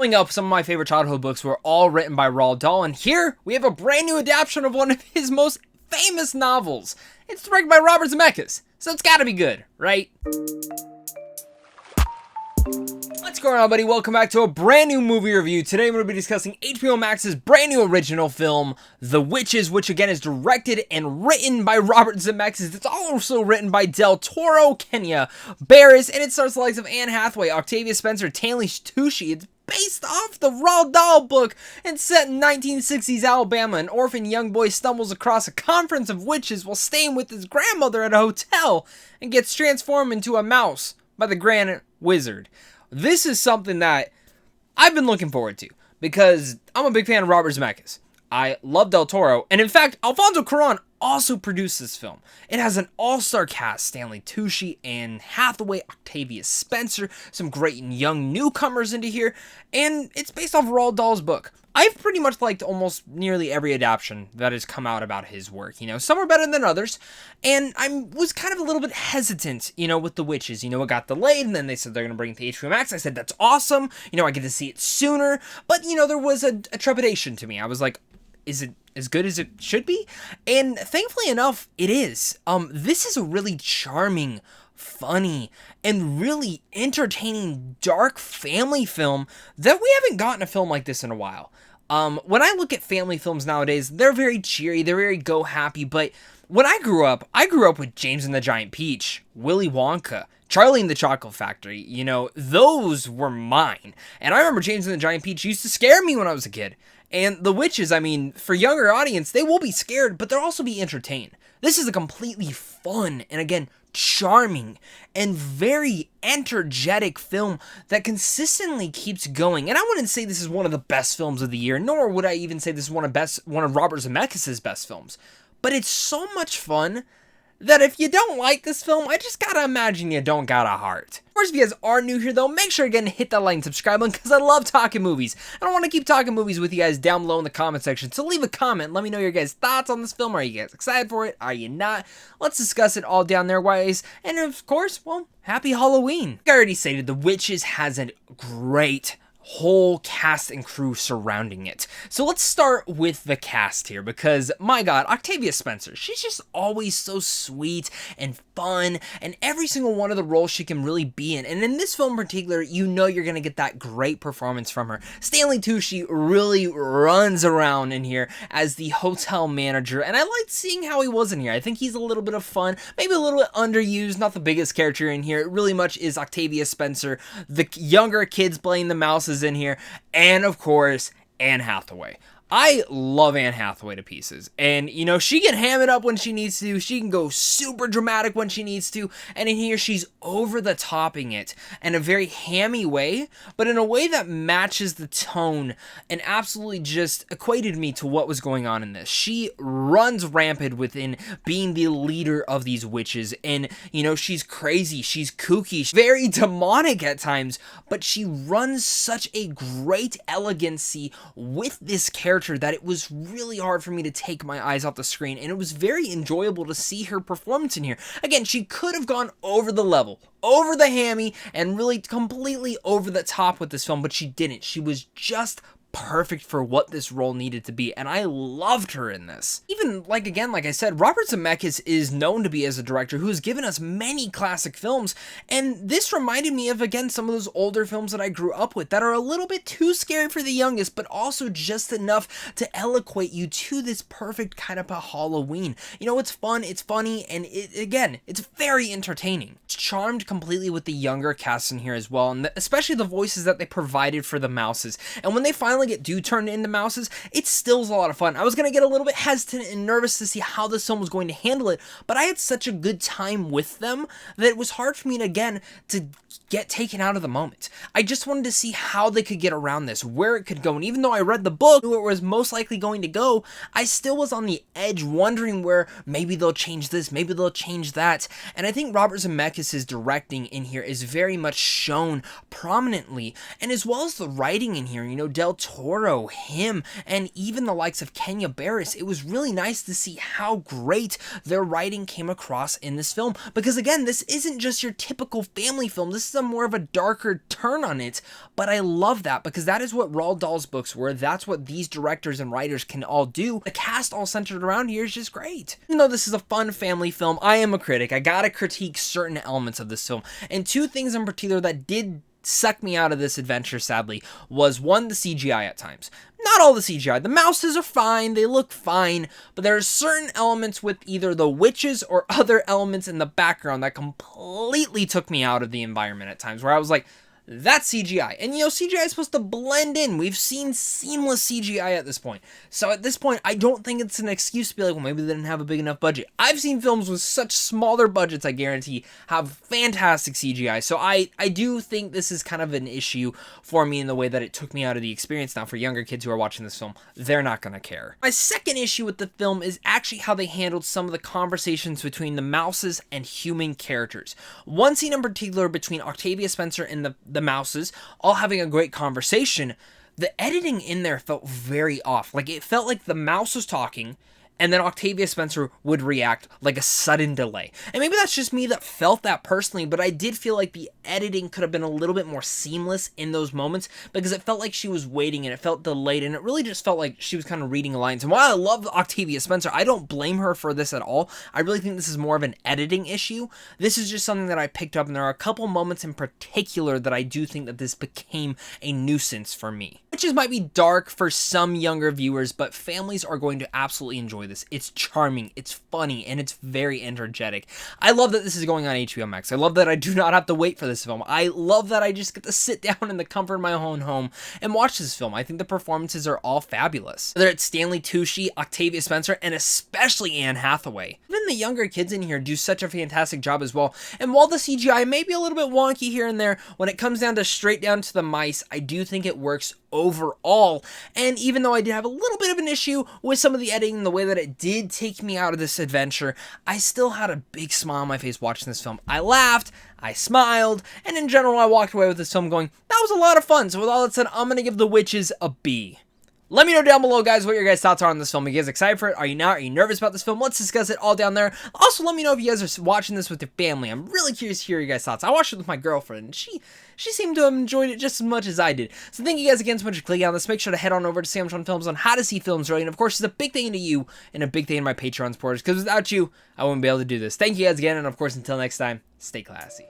Growing up, some of my favorite childhood books were all written by Roald Dahl, and here we have a brand new adaptation of one of his most famous novels. It's directed by Robert Zemeckis, so it's gotta be good, right? What's going on, buddy? Welcome back to a brand new movie review. Today we're going to be discussing HBO Max's brand new original film, The Witches, which again is directed and written by Robert Zemeckis. It's also written by Del Toro, Kenya Barris, and it stars the likes of Anne Hathaway, Octavia Spencer, Stanley Tucci. It's based off the Roald Dahl book and set in 1960s Alabama. An orphan young boy stumbles across a conference of witches while staying with his grandmother at a hotel and gets transformed into a mouse by the Grand Wizard. This is something that I've been looking forward to because I'm a big fan of Robert Zemeckis. I love Del Toro, and in fact, Alfonso Cuarón also produced this film. It has an all-star cast: Stanley Tucci, Anne Hathaway, Octavia Spencer, some great young newcomers into here, and it's based off Roald Dahl's book. I've pretty much liked almost nearly every adaptation that has come out about his work. You know, some are better than others, and I was kind of a little bit hesitant, with The Witches. It got delayed, and then they said they're going to bring it to HBO Max. I said, that's awesome. I get to see it sooner, but, there was a trepidation to me. I was like, is it as good as it should be? And thankfully enough, it is. This is a really charming, funny, and really entertaining dark family film that we haven't gotten a film like this in a while. When I look at family films nowadays, they're very cheery, they're very go happy, but when I grew up with James and the Giant Peach, Willy Wonka, Charlie and the Chocolate Factory. Those were mine. And I remember James and the Giant Peach used to scare me when I was a kid. And The Witches, for younger audience, they will be scared, but they'll also be entertained. This is a completely fun and, again, charming and very energetic film that consistently keeps going. And I wouldn't say this is one of the best films of the year, nor would I even say this is one of Robert Zemeckis' best films. But it's so much fun that if you don't like this film, I just gotta imagine you don't got a heart. Of course, if you guys are new here, though, make sure again to hit that like and subscribe button, because I love talking movies. I don't want to keep talking movies with you guys down below in the comment section, so leave a comment. Let me know your guys' thoughts on this film. Are you guys excited for it? Are you not? Let's discuss it all down there, guys. And of course, well, happy Halloween. Like I already stated, The Witches has a great whole cast and crew surrounding it. So let's start with the cast here, because my god, Octavia Spencer, she's just always so sweet and fun, and every single one of the roles she can really be in. And in this film in particular, you're gonna get that great performance from her. Stanley Tucci really runs around in here as the hotel manager, and I liked seeing how he was in here. I think he's a little bit of fun, maybe a little bit underused, not the biggest character in here. It really much is Octavia Spencer, the younger kids playing the mouses in here, and of course, Anne Hathaway. I love Anne Hathaway to pieces, and she can ham it up when she needs to, she can go super dramatic when she needs to, and in here she's over the topping it in a very hammy way, but in a way that matches the tone and absolutely just equated me to what was going on in this. She runs rampant within being the leader of these witches, and she's crazy, she's kooky, she's very demonic at times, but she runs such a great elegancy with this character that it was really hard for me to take my eyes off the screen, and it was very enjoyable to see her performance in here. Again, she could have gone over the level, over the hammy, and really completely over the top with this film, but she didn't. She was just perfect for what this role needed to be, and I loved her in this. Even, like I said, Robert Zemeckis is known to be as a director who has given us many classic films, and this reminded me of, again, some of those older films that I grew up with that are a little bit too scary for the youngest, but also just enough to eloquate you to this perfect kind of a Halloween. It's fun, it's funny, and it's very entertaining. It's charmed completely with the younger cast in here as well, and especially the voices that they provided for the mouses. And when they finally do turn into mouses, it still is a lot of fun. I was gonna get a little bit hesitant and nervous to see how this film was going to handle it, but I had such a good time with them that it was hard for me to get taken out of the moment. I just wanted to see how they could get around this, where it could go, and even though I read the book, knew it was most likely going to go, I still was on the edge wondering where maybe they'll change this, maybe they'll change that. And I think Robert Zemeckis' directing in here is very much shown prominently, and as well as the writing in here. Del Toro, him, and even the likes of Kenya Barris. It was really nice to see how great their writing came across in this film, because again, this isn't just your typical family film. This is a more of a darker turn on it, but I love that because that is what Roald Dahl's books were. That's what these directors and writers can all do. The cast all centered around here is just great. Even though this is a fun family film, I am a critic. I gotta critique certain elements of this film, and two things in particular that did suck me out of this adventure, sadly, was one, the CGI at times. Not all the CGI. The mouses are fine, they look fine, but there are certain elements with either the witches or other elements in the background that completely took me out of the environment at times, where I was like, that's CGI. And you know, CGI is supposed to blend in. We've seen seamless CGI at this point. So at this point, I don't think it's an excuse to be like, well, maybe they didn't have a big enough budget. I've seen films with such smaller budgets, I guarantee, have fantastic CGI. So I do think this is kind of an issue for me in the way that it took me out of the experience. Now, for younger kids who are watching this film, they're not going to care. My second issue with the film is actually how they handled some of the conversations between the mouses and human characters. One scene in particular between Octavia Spencer and the mouses all having a great conversation, the editing in there felt very off. Like, it felt like the mouse was talking and then Octavia Spencer would react like a sudden delay. And maybe that's just me that felt that personally, but I did feel like the editing could have been a little bit more seamless in those moments, because it felt like she was waiting and it felt delayed, and it really just felt like she was kind of reading lines. And while I love Octavia Spencer, I don't blame her for this at all. I really think this is more of an editing issue. This is just something that I picked up, and there are a couple moments in particular that I do think that this became a nuisance for me. Witches might be dark for some younger viewers, but families are going to absolutely enjoy this. It's charming, it's funny, and it's very energetic. I love that this is going on HBO Max. I love that I do not have to wait for this film. I love that I just get to sit down in the comfort of my own home and watch this film. I think the performances are all fabulous. Whether it's Stanley Tucci, Octavia Spencer, and especially Anne Hathaway. Even the younger kids in here do such a fantastic job as well. And while the CGI may be a little bit wonky here and there, when it comes down to straight down to the mice, I do think it works overall. And even though I did have a little bit of an issue with some of the editing, the way that it did take me out of this adventure, I still had a big smile on my face watching this film. I laughed, I smiled, and in general I walked away with this film going, that was a lot of fun. So with all that said, I'm gonna give The Witches a B. Let me know down below, guys, what your guys' thoughts are on this film. Are you guys excited for it? Are you not? Are you nervous about this film? Let's discuss it all down there. Also, let me know if you guys are watching this with your family. I'm really curious to hear your guys' thoughts. I watched it with my girlfriend, and she seemed to have enjoyed it just as much as I did. So thank you guys again so much for clicking on this. Make sure to head on over to Sam's Fun Films on how to see films early. And of course, it's a big thing to you and a big thing to my Patreon supporters, because without you, I wouldn't be able to do this. Thank you guys again, and of course, until next time, stay classy.